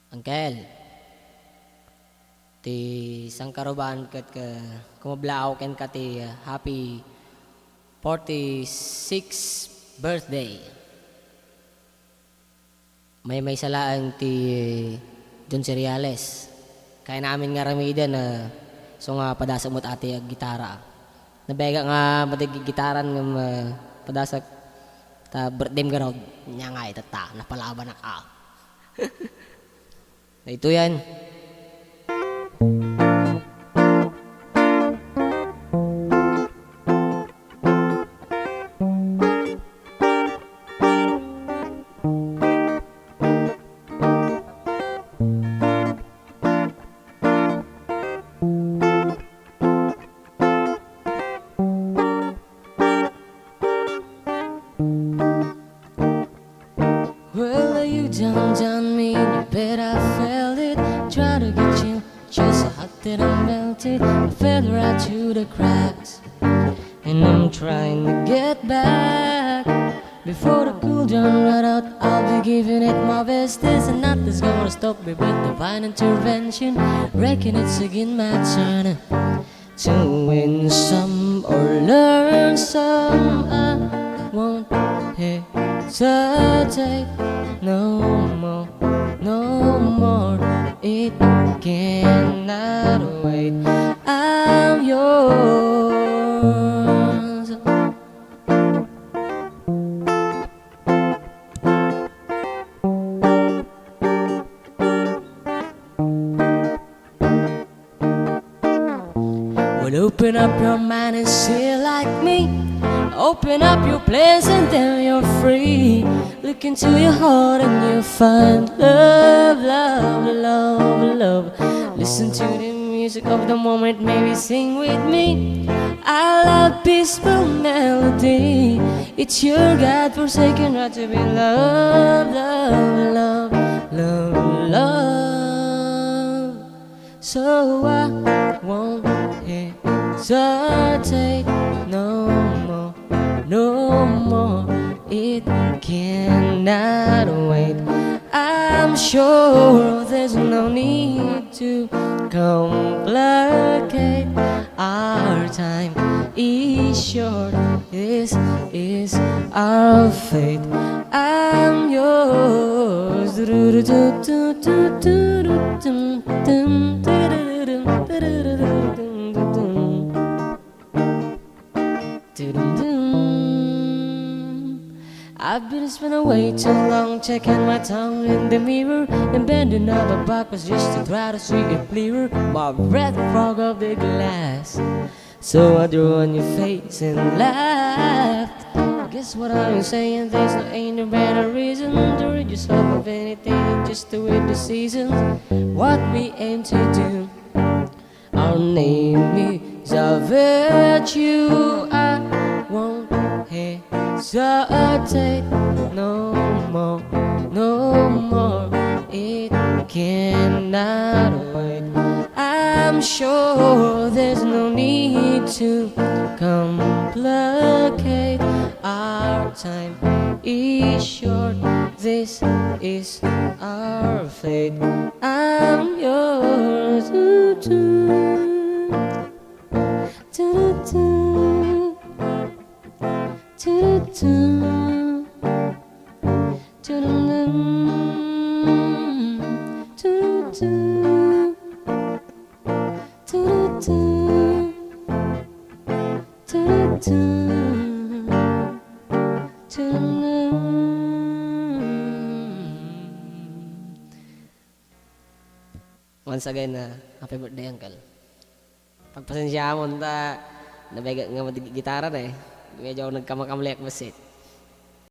Angkel, ti sangkaruban kat ka kumablaw ken ka ti happy 46th birthday. May salaan ti John Cereales. Kaya namin nga ramidan na so nga padasa mo't ati ag gitara. Nabega nga matigigitaran nga padasa ta birthday nga raw. Nya nga itata napalaban na ka. Na ito yan. Well, you done me, you bet I felt it. Try to get you, just how did I melt it? I fell right through the cracks, and I'm trying to get back. Before the cool down run out, I'll be giving it my best. There's nothing's gonna stop me with divine intervention. Reckon it's again my turn to win some or learn some. I won't hesitate no more, no more. It cannot wait. I'm yours. Well, open up your mind and see like me. Open up your place and then you're free. Look into your heart and you'll find love, love, love, love. Listen to the music of the moment, maybe sing with me. I love peaceful melody. It's your God-forsaken right to be loved, love, love, love, love. So I won't hesitate no more, no more. It cannot wait. I'm sure there's no need to complicate. Our time is short. This is our fate. I'm yours. I've been spending way too long checking my tongue in the mirror and bending over backwards just to try to see it clearer. My breath fog of the glass, so I drew on your face and laughed. Guess what I'm saying? There's no ain't a better reason to rid yourself of anything just to wait the season. What we aim to do, our name is a virtue. I won't hesitate no more, no more. It cannot wait. I'm sure there's no need to complicate. Our time is short. This is our fate. I'm yours. Once again, happy birthday, Uncle. Pagpasensya mo, nabega nga matigigitara na eh. Medyo ako nagkamakamlek basit.